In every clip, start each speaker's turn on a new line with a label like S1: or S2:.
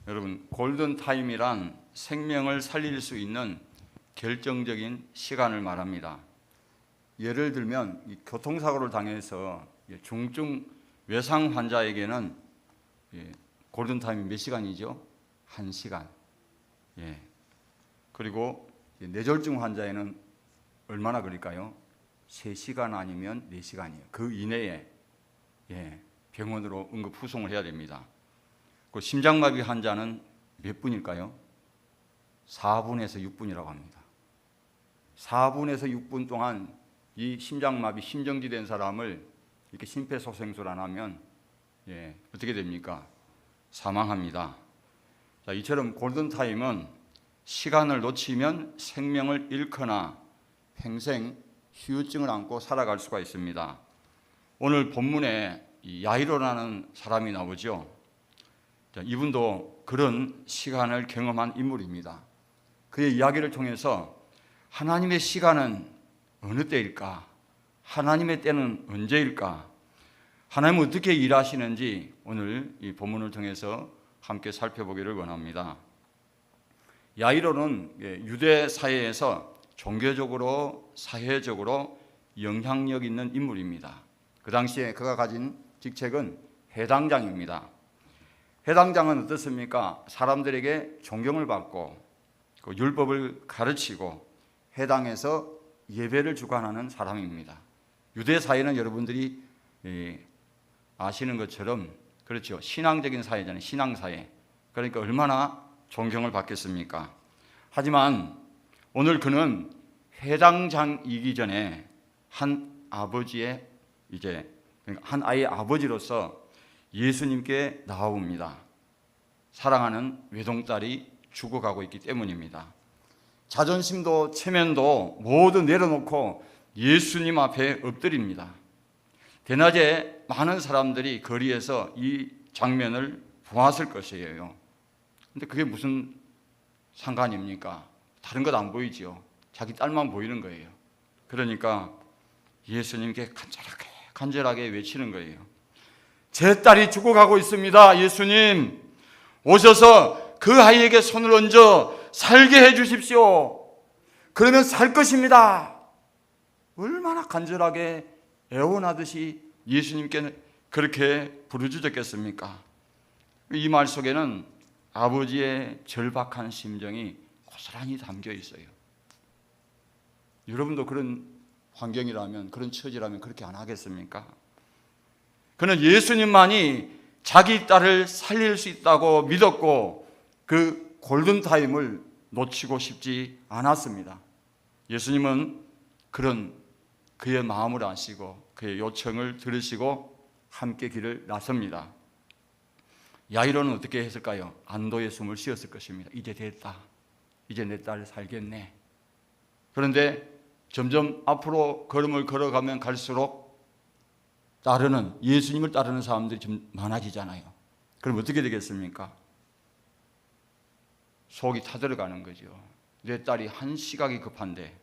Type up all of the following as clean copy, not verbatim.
S1: 여러분, 골든타임이란 생명을 살릴 수 있는 결정적인 시간을 말합니다. 예를 들면 교통사고를 당해서 중증 외상 환자에게는 골든타임이 몇 시간이죠? 1시간. 그리고 뇌졸중 환자에는 얼마나 걸릴까요? 3시간 아니면 4시간이에요. 그 이내에 병원으로 응급 후송을 해야 됩니다. 그 심장마비 환자는 몇 분일까요? 4분에서 6분이라고 합니다. 4분에서 6분 동안 이 심장마비, 심정지된 사람을 이렇게 심폐소생술 안 하면 어떻게 됩니까? 사망합니다. 자, 이처럼 골든타임은 시간을 놓치면 생명을 잃거나 평생 후유증을 안고 살아갈 수가 있습니다. 오늘 본문에 야이로라는 사람이 나오죠. 자, 이분도 그런 시간을 경험한 인물입니다. 그의 이야기를 통해서 하나님의 시간은 어느 때일까? 하나님의 때는 언제일까? 하나님은 어떻게 일하시는지 오늘 이 본문을 통해서 함께 살펴보기를 원합니다. 야이로는 유대 사회에서 종교적으로 사회적으로 영향력 있는 인물입니다. 그 당시에 그가 가진 직책은 회당장입니다. 회당장은 어떻습니까? 사람들에게 존경을 받고 그 율법을 가르치고 회당에서 예배를 주관하는 사람입니다. 유대 사회는 여러분들이 아시는 것처럼 그렇죠. 신앙적인 사회잖아요. 신앙사회. 그러니까 얼마나 존경을 받겠습니까? 하지만 오늘 그는 회당장이기 전에 한 아버지의 한 아이의 아버지로서 예수님께 나옵니다. 사랑하는 외동딸이 죽어가고 있기 때문입니다. 자존심도 체면도 모두 내려놓고 예수님 앞에 엎드립니다. 대낮에 많은 사람들이 거리에서 이 장면을 보았을 것이에요. 근데 그게 무슨 상관입니까? 다른 것 안 보이죠. 자기 딸만 보이는 거예요. 그러니까 예수님께 간절하게 외치는 거예요. 제 딸이 죽어가고 있습니다. 예수님, 오셔서 그 아이에게 손을 얹어 살게 해 주십시오. 그러면 살 것입니다. 얼마나 간절하게 애원하듯이 예수님께 그렇게 부르짖었겠습니까? 이 말 속에는 아버지의 절박한 심정이 고스란히 담겨 있어요. 여러분도 그런 환경이라면, 그런 처지라면 그렇게 안 하겠습니까? 그는 예수님만이 자기 딸을 살릴 수 있다고 믿었고 그 골든타임을 놓치고 싶지 않았습니다. 예수님은 그런 그의 마음을 아시고 그의 요청을 들으시고 함께 길을 나섭니다. 야이로는 어떻게 했을까요? 안도의 숨을 쉬었을 것입니다. 이제 됐다. 이제 내 딸 살겠네. 그런데 점점 앞으로 걸음을 걸어가면 갈수록 예수님을 따르는 사람들이 좀 많아지잖아요. 그럼 어떻게 되겠습니까? 속이 타들어가는 거죠. 내 딸이 한 시각이 급한데,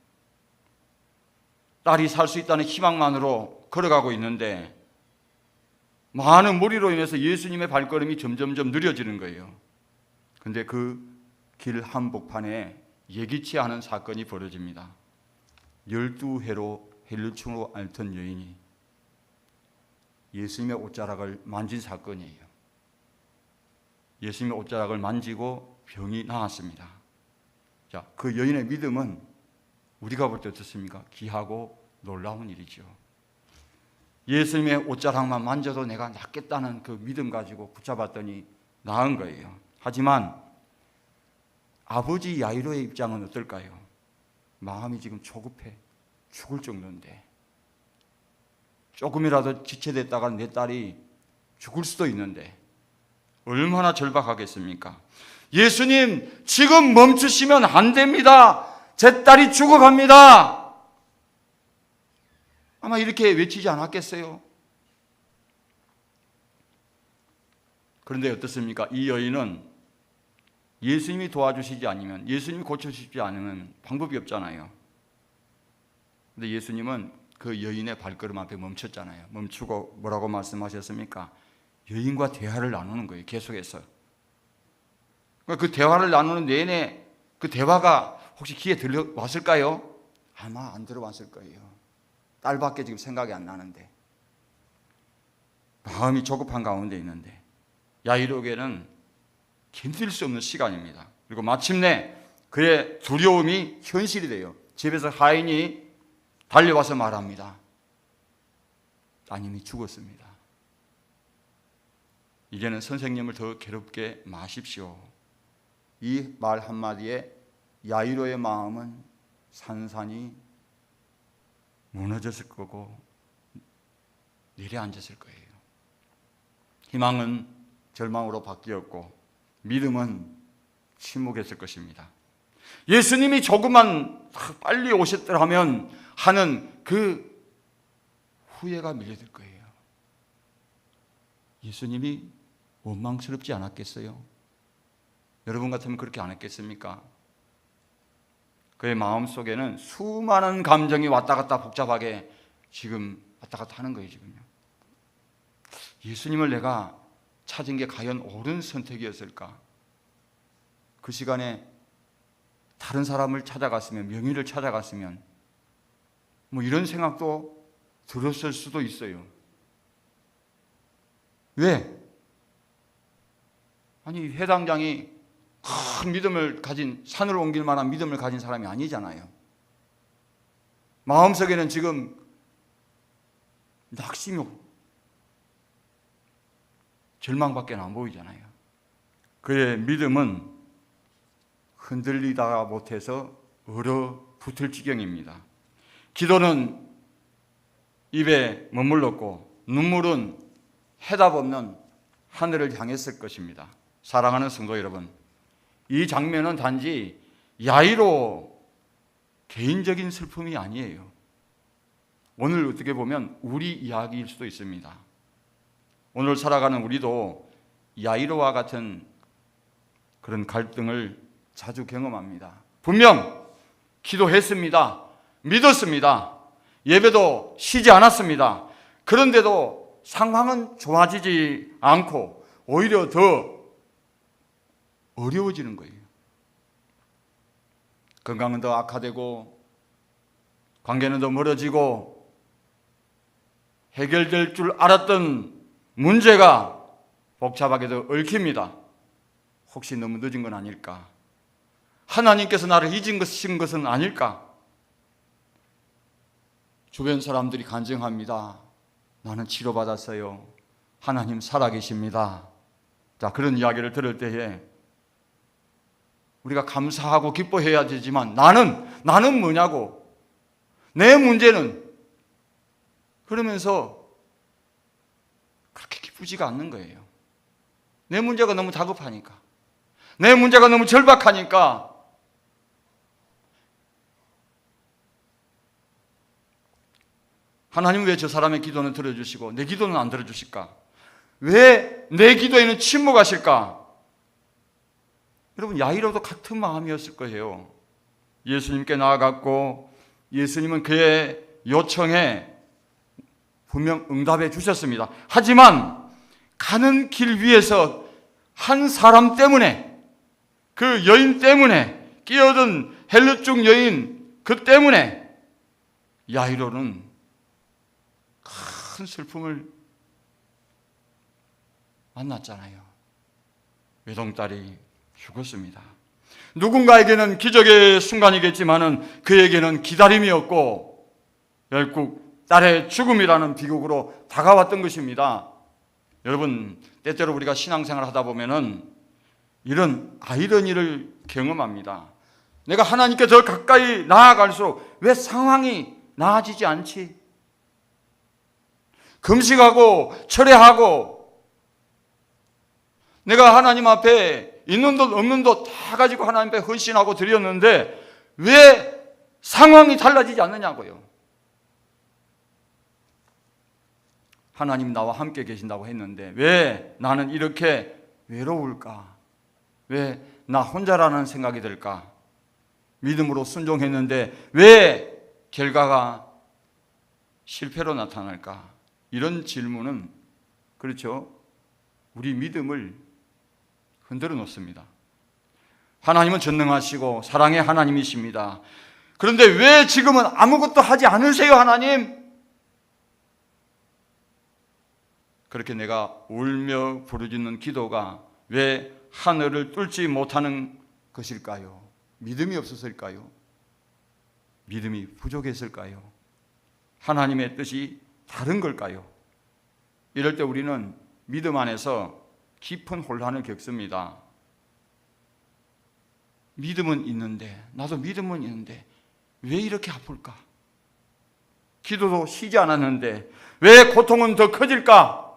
S1: 딸이 살 수 있다는 희망만으로 걸어가고 있는데 많은 무리로 인해서 예수님의 발걸음이 점점점 느려지는 거예요. 그런데 그 길 한복판에 예기치 않은 사건이 벌어집니다. 12해로 헬루충으로 앓던 여인이 예수님의 옷자락을 만진 사건이에요. 예수님의 옷자락을 만지고 병이 나았습니다. 자, 그 여인의 믿음은 우리가 볼 때 어떻습니까? 귀하고 놀라운 일이죠. 예수님의 옷자락만 만져도 내가 낫겠다는 그 믿음 가지고 붙잡았더니 나은 거예요. 하지만 아버지 야이로의 입장은 어떨까요? 마음이 지금 조급해 죽을 정도인데, 조금이라도 지체됐다가 내 딸이 죽을 수도 있는데 얼마나 절박하겠습니까? 예수님, 지금 멈추시면 안 됩니다. 제 딸이 죽어갑니다. 아마 이렇게 외치지 않았겠어요? 그런데 어떻습니까? 이 여인은 예수님이 도와주시지 않으면, 예수님이 고쳐주시지 않으면 방법이 없잖아요. 근데 예수님은 그 여인의 발걸음 앞에 멈췄잖아요. 멈추고 뭐라고 말씀하셨습니까? 여인과 대화를 나누는 거예요. 계속해서. 그 대화를 나누는 내내 그 대화가 혹시 귀에 들려왔을까요? 아마 안 들어왔을 거예요. 딸밖에 지금 생각이 안 나는데, 마음이 조급한 가운데 있는데, 야이로에게는 견딜 수 없는 시간입니다. 그리고 마침내 그의 두려움이 현실이 돼요. 집에서 하인이 달려와서 말합니다. 따님이 죽었습니다. 이제는 선생님을 더 괴롭게 마십시오. 이 말 한마디에 야이로의 마음은 산산이 무너졌을 거고 내려앉았을 거예요. 희망은 절망으로 바뀌었고 믿음은 침묵했을 것입니다. 예수님이 조금만 빨리 오셨더라면 하는 그 후회가 밀려들 거예요. 예수님이 원망스럽지 않았겠어요? 여러분 같으면 그렇게 안 했겠습니까? 그의 마음속에는 수많은 감정이 왔다 갔다 복잡하게 지금 왔다 갔다 하는 거예요. 지금요. 예수님을 내가 찾은 게 과연 옳은 선택이었을까? 그 시간에 다른 사람을 찾아갔으면, 명의를 찾아갔으면 뭐 이런 생각도 들었을 수도 있어요. 왜? 아니, 회당장이 큰 믿음을 가진, 산을 옮길 만한 믿음을 가진 사람이 아니잖아요. 마음속에는 지금 낙심이, 절망밖에 안 보이잖아요. 그의 믿음은 흔들리다가 못해서 얼어붙을 지경입니다. 기도는 입에 머물렀고 눈물은 해답 없는 하늘을 향했을 것입니다. 사랑하는 성도 여러분, 이 장면은 단지 야이로 개인적인 슬픔이 아니에요. 오늘 어떻게 보면 우리 이야기일 수도 있습니다. 오늘 살아가는 우리도 야이로와 같은 그런 갈등을 자주 경험합니다. 분명 기도했습니다. 믿었습니다. 예배도 쉬지 않았습니다. 그런데도 상황은 좋아지지 않고 오히려 더 어려워지는 거예요. 건강은 더 악화되고 관계는 더 멀어지고 해결될 줄 알았던 문제가 복잡하게 더 얽힙니다. 혹시 너무 늦은 건 아닐까? 하나님께서 나를 잊으신 것은 아닐까? 주변 사람들이 간증합니다. 나는 치료받았어요. 하나님 살아계십니다. 자, 그런 이야기를 들을 때에 우리가 감사하고 기뻐해야 되지만 나는 뭐냐고, 내 문제는, 그러면서 그렇게 기쁘지가 않는 거예요. 내 문제가 너무 다급하니까, 내 문제가 너무 절박하니까. 하나님 왜 저 사람의 기도는 들어주시고 내 기도는 안 들어주실까? 왜 내 기도에는 침묵하실까? 여러분, 야이로도 같은 마음이었을 거예요. 예수님께 나아갔고 예수님은 그의 요청에 분명 응답해 주셨습니다. 하지만 가는 길 위에서 한 사람 때문에, 그 여인 때문에, 끼어든 헬루족 여인 그 때문에 야이로는 큰 슬픔을 만났잖아요. 외동딸이 죽었습니다. 누군가에게는 기적의 순간이겠지만은 그에게는 기다림이었고 결국 딸의 죽음이라는 비극으로 다가왔던 것입니다. 여러분, 때때로 우리가 신앙생활을 하다 보면은 이런 아이러니를 경험합니다. 내가 하나님께 더 가까이 나아갈수록 왜 상황이 나아지지 않지? 금식하고 철회하고 내가 하나님 앞에 있는 돈 없는 돈 다 가지고 하나님 앞에 헌신하고 드렸는데 왜 상황이 달라지지 않느냐고요. 하나님 나와 함께 계신다고 했는데 왜 나는 이렇게 외로울까? 왜 나 혼자라는 생각이 들까? 믿음으로 순종했는데 왜 결과가 실패로 나타날까? 이런 질문은, 그렇죠, 우리 믿음을 흔들어 놓습니다. 하나님은 전능하시고 사랑의 하나님이십니다. 그런데 왜 지금은 아무것도 하지 않으세요, 하나님? 그렇게 내가 울며 부르짖는 기도가 왜 하늘을 뚫지 못하는 것일까요? 믿음이 없어서일까요? 믿음이 부족했을까요? 하나님의 뜻이 다른 걸까요? 이럴 때 우리는 믿음 안에서 깊은 혼란을 겪습니다. 믿음은 있는데, 나도 믿음은 있는데 왜 이렇게 아플까? 기도도 쉬지 않았는데 왜 고통은 더 커질까?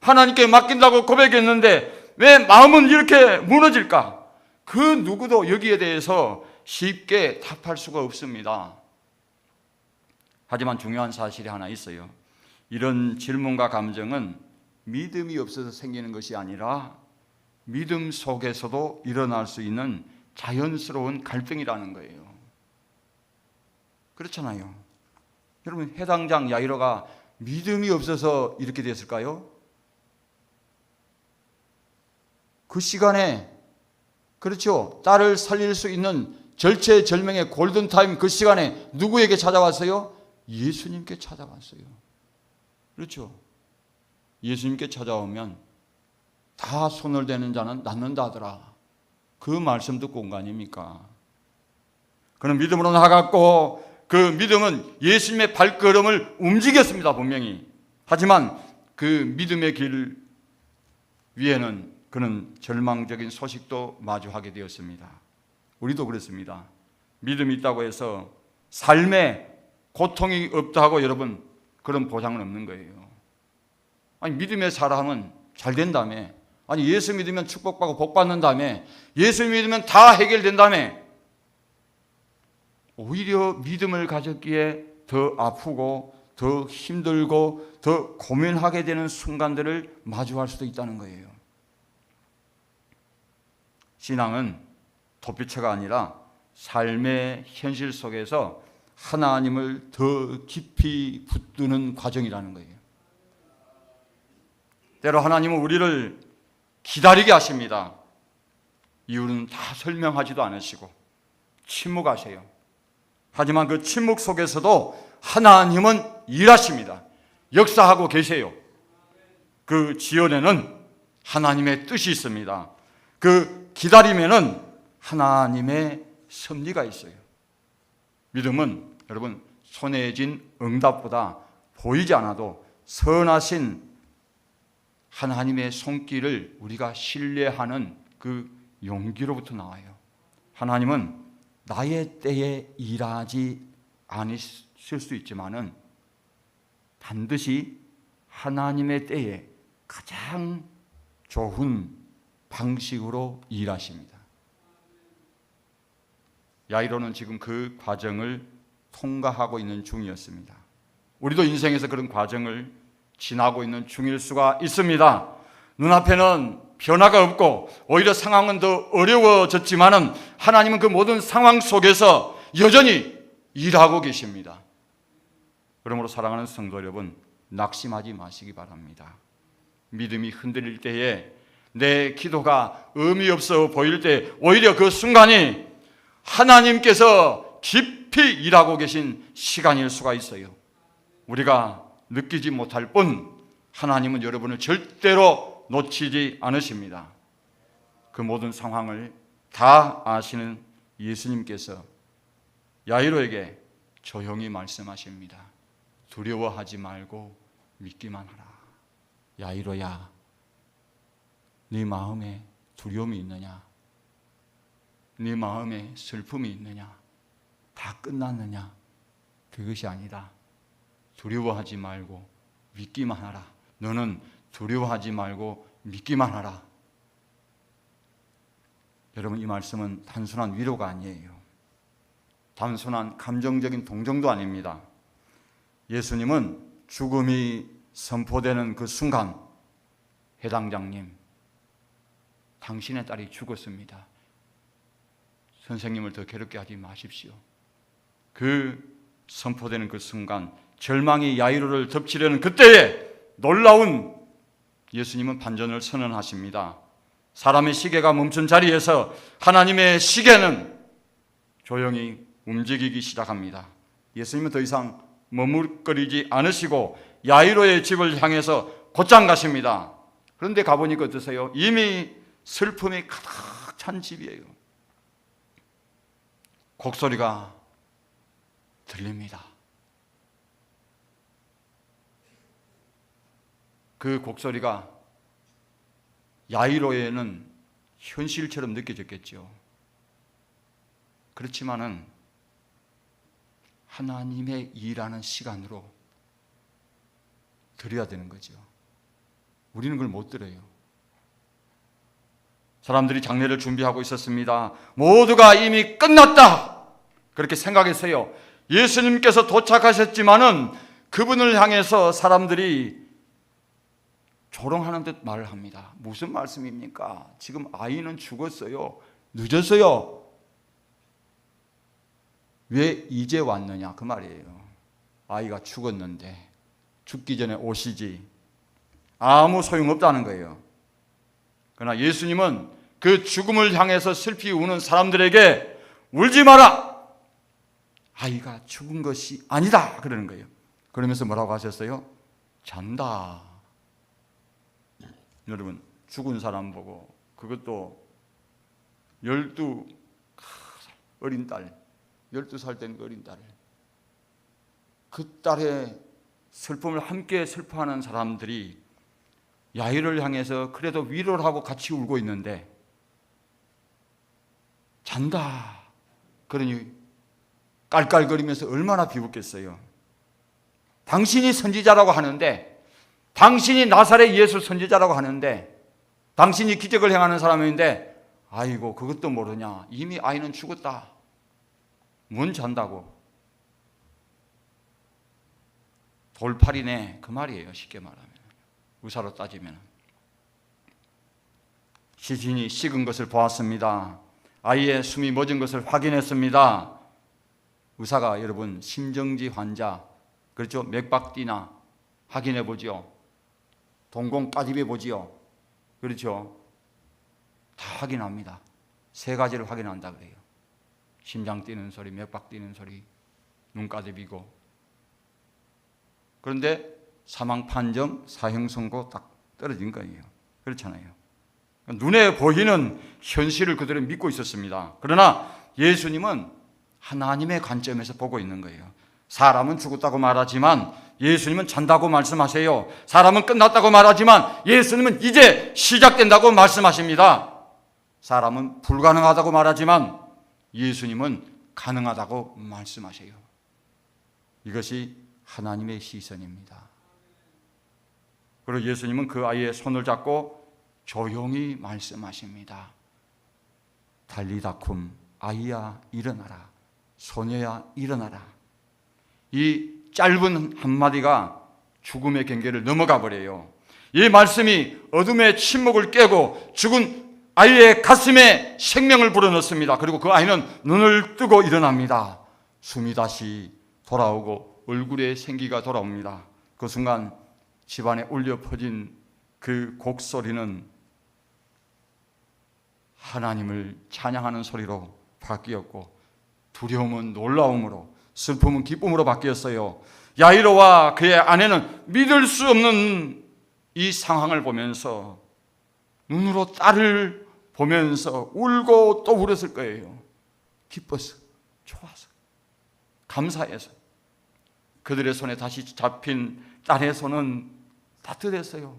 S1: 하나님께 맡긴다고 고백했는데 왜 마음은 이렇게 무너질까? 그 누구도 여기에 대해서 쉽게 답할 수가 없습니다. 하지만 중요한 사실이 하나 있어요. 이런 질문과 감정은 믿음이 없어서 생기는 것이 아니라 믿음 속에서도 일어날 수 있는 자연스러운 갈등이라는 거예요. 그렇잖아요. 여러분, 해당장 야이로가 믿음이 없어서 이렇게 됐을까요? 그 시간에, 그렇죠, 딸을 살릴 수 있는 절체절명의 골든타임, 그 시간에 누구에게 찾아왔어요? 예수님께 찾아왔어요. 그렇죠. 예수님께 찾아오면 다 손을 대는 자는 낫는다 하더라. 그 말씀 듣고 온 거 아닙니까? 그는 믿음으로 나아갔고 그 믿음은 예수님의 발걸음을 움직였습니다, 분명히. 하지만 그 믿음의 길 위에는 그는 절망적인 소식도 마주하게 되었습니다. 우리도 그렇습니다. 믿음이 있다고 해서 삶에 고통이 없다고 여러분, 그런 보장은 없는 거예요. 아니, 믿음의 사람은 잘 된다며, 아니 예수 믿으면 축복받고 복받는다며, 예수 믿으면 다 해결된다며, 오히려 믿음을 가졌기에 더 아프고 더 힘들고 더 고민하게 되는 순간들을 마주할 수도 있다는 거예요. 신앙은 도피처가 아니라 삶의 현실 속에서 하나님을 더 깊이 붙드는 과정이라는 거예요. 때로 하나님은 우리를 기다리게 하십니다. 이유는 다 설명하지도 않으시고 침묵하세요. 하지만 그 침묵 속에서도 하나님은 일하십니다. 역사하고 계세요. 그 지연에는 하나님의 뜻이 있습니다. 그 기다림에는 하나님의 섭리가 있어요. 믿음은 여러분, 손에 쥔 응답보다 보이지 않아도 선하신 하나님의 손길을 우리가 신뢰하는 그 용기로부터 나와요. 하나님은 나의 때에 일하지 않으실 수 있지만은 반드시 하나님의 때에 가장 좋은 방식으로 일하십니다. 야이로는 지금 그 과정을 통과하고 있는 중이었습니다. 우리도 인생에서 그런 과정을 지나고 있는 중일 수가 있습니다. 눈앞에는 변화가 없고 오히려 상황은 더 어려워졌지만은 하나님은 그 모든 상황 속에서 여전히 일하고 계십니다. 그러므로 사랑하는 성도 여러분, 낙심하지 마시기 바랍니다. 믿음이 흔들릴 때에, 내 기도가 의미 없어 보일 때, 오히려 그 순간이 하나님께서 깊이 일하고 계신 시간일 수가 있어요. 우리가 느끼지 못할 뿐 하나님은 여러분을 절대로 놓치지 않으십니다. 그 모든 상황을 다 아시는 예수님께서 야이로에게 조용히 말씀하십니다. 두려워하지 말고 믿기만 하라. 야이로야, 네 마음에 두려움이 있느냐? 네 마음에 슬픔이 있느냐? 다 끝났느냐? 그것이 아니다. 두려워하지 말고 믿기만 하라. 너는 두려워하지 말고 믿기만 하라. 여러분, 이 말씀은 단순한 위로가 아니에요. 단순한 감정적인 동정도 아닙니다. 예수님은 죽음이 선포되는 그 순간, 해당장님, 당신의 딸이 죽었습니다. 선생님을 더 괴롭게 하지 마십시오. 그 선포되는 그 순간, 절망이 야이로를 덮치려는 그때에 놀라운 예수님은 반전을 선언하십니다. 사람의 시계가 멈춘 자리에서 하나님의 시계는 조용히 움직이기 시작합니다. 예수님은 더 이상 머뭇거리지 않으시고 야이로의 집을 향해서 곧장 가십니다. 그런데 가보니까 어떠세요? 이미 슬픔이 가득 찬 집이에요. 곡소리가 들립니다. 그 곡소리가 야이로에는 현실처럼 느껴졌겠죠. 그렇지만은 하나님의 일하는 시간으로 드려야 되는 거죠. 우리는 그걸 못 들어요. 사람들이 장례를 준비하고 있었습니다. 모두가 이미 끝났다 그렇게 생각했어요. 예수님께서 도착하셨지만은 그분을 향해서 사람들이 조롱하는 듯 말을 합니다. 무슨 말씀입니까? 지금 아이는 죽었어요. 늦었어요. 왜 이제 왔느냐 그 말이에요. 아이가 죽었는데 죽기 전에 오시지. 아무 소용없다는 거예요. 그러나 예수님은 그 죽음을 향해서 슬피 우는 사람들에게 울지 마라. 아이가 죽은 것이 아니다 그러는 거예요. 그러면서 뭐라고 하셨어요? 잔다. 여러분, 죽은 사람 보고, 그것도 12 어린 딸, 12살 된 어린 딸, 그 딸의 슬픔을 함께 슬퍼하는 사람들이 야이를 향해서 그래도 위로를 하고 같이 울고 있는데 잔다 그러니 깔깔거리면서 얼마나 비웃겠어요. 당신이 선지자라고 하는데, 당신이 나사렛 예수 선지자라고 하는데, 당신이 기적을 행하는 사람인데 아이고 그것도 모르냐. 이미 아이는 죽었다. 뭔 잔다고. 돌팔이네 그 말이에요. 쉽게 말하면, 의사로 따지면. 시신이 식은 것을 보았습니다. 아이의 숨이 멎은 것을 확인했습니다. 의사가 여러분 심정지 환자, 그렇죠? 맥박띠나 확인해 보지요. 동공 까집해 보지요. 그렇죠? 다 확인합니다. 3가지를 확인한다 그래요. 심장 뛰는 소리, 맥박 뛰는 소리, 눈 까집이고. 그런데 사망 판정, 사형 선고 딱 떨어진 거예요. 그렇잖아요. 눈에 보이는 현실을 그대로 믿고 있었습니다. 그러나 예수님은 하나님의 관점에서 보고 있는 거예요. 사람은 죽었다고 말하지만 예수님은 잔다고 말씀하세요. 사람은 끝났다고 말하지만 예수님은 이제 시작된다고 말씀하십니다. 사람은 불가능하다고 말하지만 예수님은 가능하다고 말씀하세요. 이것이 하나님의 시선입니다. 그리고 예수님은 그 아이의 손을 잡고 조용히 말씀하십니다. 달리다쿰, 아이야 일어나라, 소녀야 일어나라. 이 짧은 한마디가 죽음의 경계를 넘어가 버려요. 이 말씀이 어둠의 침묵을 깨고 죽은 아이의 가슴에 생명을 불어넣습니다. 그리고 그 아이는 눈을 뜨고 일어납니다. 숨이 다시 돌아오고 얼굴에 생기가 돌아옵니다. 그 순간 집안에 울려 퍼진 그 곡소리는 하나님을 찬양하는 소리로 바뀌었고, 두려움은 놀라움으로, 슬픔은 기쁨으로 바뀌었어요. 야이로와 그의 아내는 믿을 수 없는 이 상황을 보면서 눈으로 딸을 보면서 울고 또 울었을 거예요. 기뻐서, 좋아서, 감사해서. 그들의 손에 다시 잡힌 딸의 손은 따뜻했어요.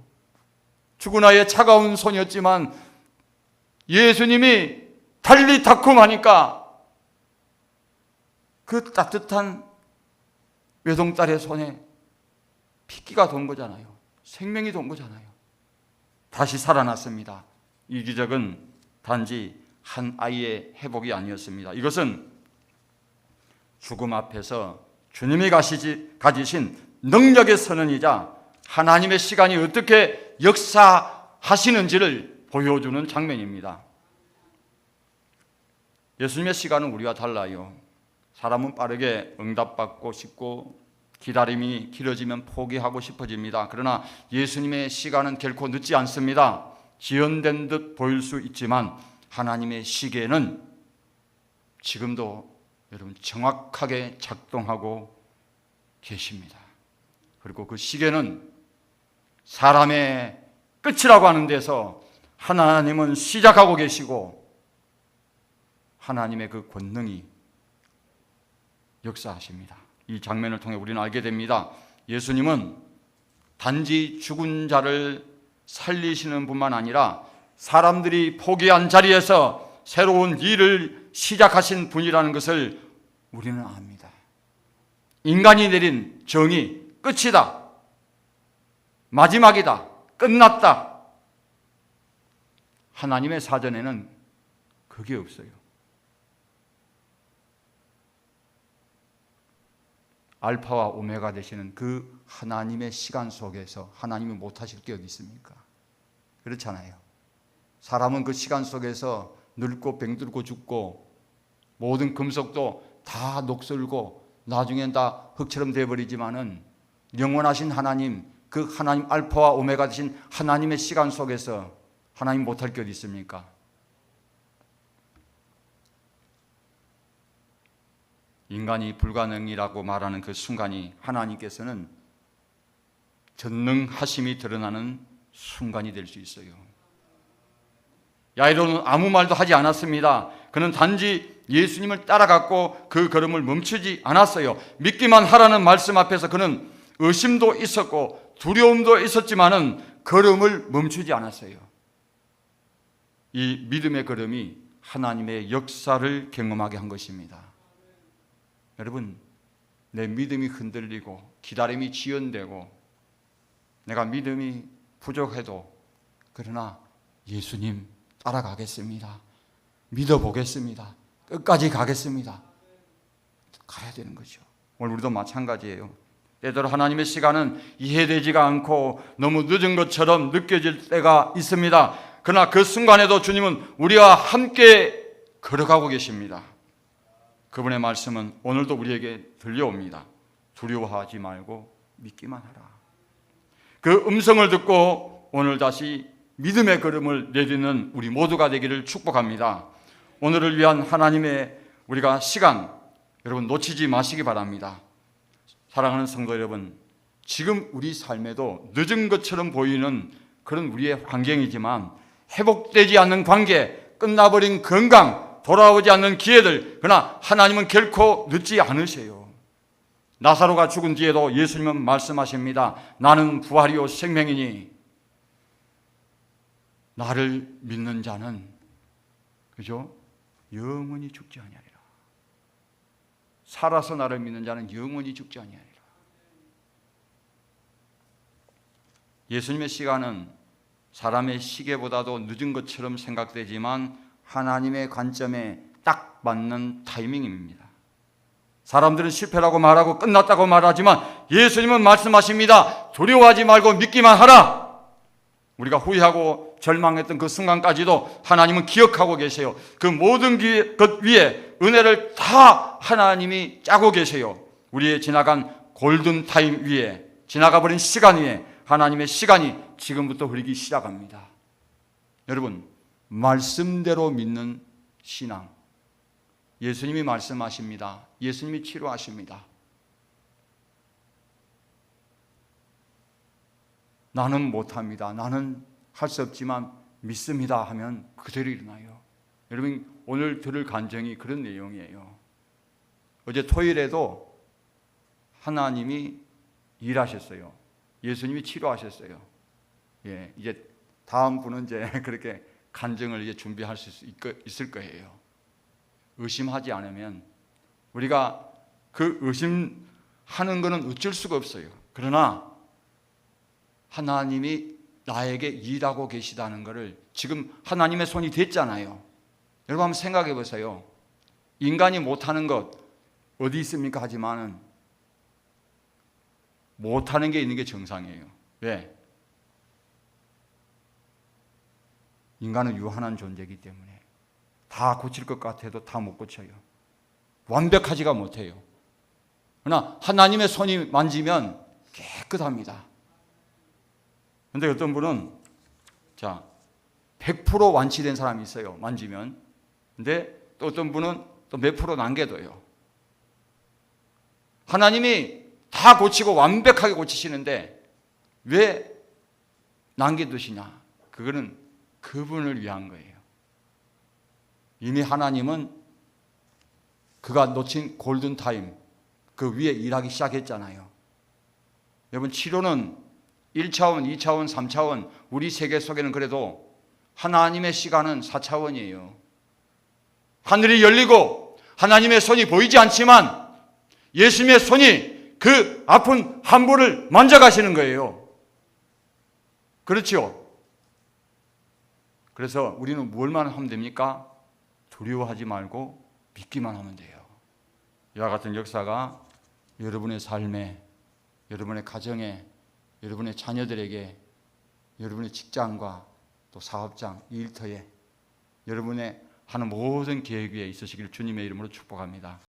S1: 죽은 아이의 차가운 손이었지만 예수님이 달리다쿰 하니까 그 따뜻한 외동딸의 손에 핏기가 돈 거잖아요. 생명이 돈 거잖아요. 다시 살아났습니다. 이 기적은 단지 한 아이의 회복이 아니었습니다. 이것은 죽음 앞에서 주님이 가지신 능력의 선언이자 하나님의 시간이 어떻게 역사하시는지를 보여주는 장면입니다. 예수님의 시간은 우리와 달라요. 사람은 빠르게 응답받고 싶고 기다림이 길어지면 포기하고 싶어집니다. 그러나 예수님의 시간은 결코 늦지 않습니다. 지연된 듯 보일 수 있지만 하나님의 시계는 지금도 여러분 정확하게 작동하고 계십니다. 그리고 그 시계는 사람의 끝이라고 하는 데서 하나님은 시작하고 계시고 하나님의 그 권능이 역사하십니다. 이 장면을 통해 우리는 알게 됩니다. 예수님은 단지 죽은 자를 살리시는 뿐만 아니라 사람들이 포기한 자리에서 새로운 일을 시작하신 분이라는 것을 우리는 압니다. 인간이 내린 정의 끝이다, 마지막이다, 끝났다. 하나님의 사전에는 그게 없어요. 알파와 오메가 되시는 그 하나님의 시간 속에서 하나님이 못하실 게 어디 있습니까? 그렇잖아요. 사람은 그 시간 속에서 늙고 병들고 죽고 모든 금속도 다 녹슬고 나중엔 다 흙처럼 되어버리지만은 영원하신 하나님, 그 하나님 알파와 오메가 되신 하나님의 시간 속에서 하나님 못할 게 어디 있습니까? 인간이 불가능이라고 말하는 그 순간이 하나님께서는 전능하심이 드러나는 순간이 될 수 있어요. 야이로는 아무 말도 하지 않았습니다. 그는 단지 예수님을 따라갔고 그 걸음을 멈추지 않았어요. 믿기만 하라는 말씀 앞에서 그는 의심도 있었고 두려움도 있었지만은 걸음을 멈추지 않았어요. 이 믿음의 걸음이 하나님의 역사를 경험하게 한 것입니다. 여러분, 내 믿음이 흔들리고 기다림이 지연되고 내가 믿음이 부족해도 그러나 예수님 따라가겠습니다. 믿어보겠습니다. 끝까지 가겠습니다. 가야 되는 거죠. 오늘 우리도 마찬가지예요. 때때로 하나님의 시간은 이해되지가 않고 너무 늦은 것처럼 느껴질 때가 있습니다. 그러나 그 순간에도 주님은 우리와 함께 걸어가고 계십니다. 그분의 말씀은 오늘도 우리에게 들려옵니다. 두려워하지 말고 믿기만 하라. 그 음성을 듣고 오늘 다시 믿음의 걸음을 내딛는 우리 모두가 되기를 축복합니다. 오늘을 위한 하나님의 우리가 시간 여러분 놓치지 마시기 바랍니다. 사랑하는 성도 여러분, 지금 우리 삶에도 늦은 것처럼 보이는 그런 우리의 환경이지만 회복되지 않는 관계, 끝나버린 건강, 돌아오지 않는 기회들, 그러나 하나님은 결코 늦지 않으세요. 나사로가 죽은 뒤에도 예수님은 말씀하십니다. 나는 부활이요 생명이니 나를 믿는 자는 그죠? 영원히 죽지 아니하리라. 살아서 나를 믿는 자는 영원히 죽지 아니하리라. 예수님의 시간은 사람의 시계보다도 늦은 것처럼 생각되지만 하나님의 관점에 딱 맞는 타이밍입니다. 사람들은 실패라고 말하고 끝났다고 말하지만 예수님은 말씀하십니다. 두려워하지 말고 믿기만 하라. 우리가 후회하고 절망했던 그 순간까지도 하나님은 기억하고 계세요. 그 모든 것 위에 은혜를 다 하나님이 짜고 계세요. 우리의 지나간 골든타임 위에, 지나가버린 시간 위에 하나님의 시간이 지금부터 흐르기 시작합니다. 여러분, 말씀대로 믿는 신앙, 예수님이 말씀하십니다. 예수님이 치료하십니다. 나는 못합니다. 나는 할 수 없지만 믿습니다 하면 그대로 일어나요. 여러분, 오늘 들을 간증이 그런 내용이에요. 어제 토요일에도 하나님이 일하셨어요. 예수님이 치료하셨어요. 예, 이제 다음 분은 이제 그렇게 간증을 이제 준비할 수 있을 거예요. 의심하지 않으면 우리가 그 의심하는 것은 어쩔 수가 없어요. 그러나 하나님이 나에게 일하고 계시다는 것을 지금 하나님의 손이 됐잖아요. 여러분 한번 생각해 보세요. 인간이 못하는 것 어디 있습니까? 하지만은 못하는 게 있는 게 정상이에요. 왜? 인간은 유한한 존재이기 때문에 다 고칠 것 같아도 다 못 고쳐요. 완벽하지가 못해요. 그러나 하나님의 손이 만지면 깨끗합니다. 그런데 어떤 분은 자 100% 완치된 사람이 있어요. 만지면. 근데 또 어떤 분은 또 몇 프로 남겨둬요. 하나님이 다 고치고 완벽하게 고치시는데 왜 남겨두시냐? 그거는 그분을 위한 거예요. 이미 하나님은 그가 놓친 골든타임 그 위에 일하기 시작했잖아요. 여러분, 치료는 1차원, 2차원, 3차원, 우리 세계 속에는 그래도 하나님의 시간은 4차원이에요. 하늘이 열리고 하나님의 손이 보이지 않지만 예수님의 손이 그 아픈 함부를 만져가시는 거예요. 그렇죠? 그래서 우리는 뭘만 하면 됩니까? 두려워하지 말고 믿기만 하면 돼요. 이와 같은 역사가 여러분의 삶에, 여러분의 가정에, 여러분의 자녀들에게, 여러분의 직장과 또 사업장, 일터에, 여러분의 하는 모든 계획 위에 있으시기를 주님의 이름으로 축복합니다.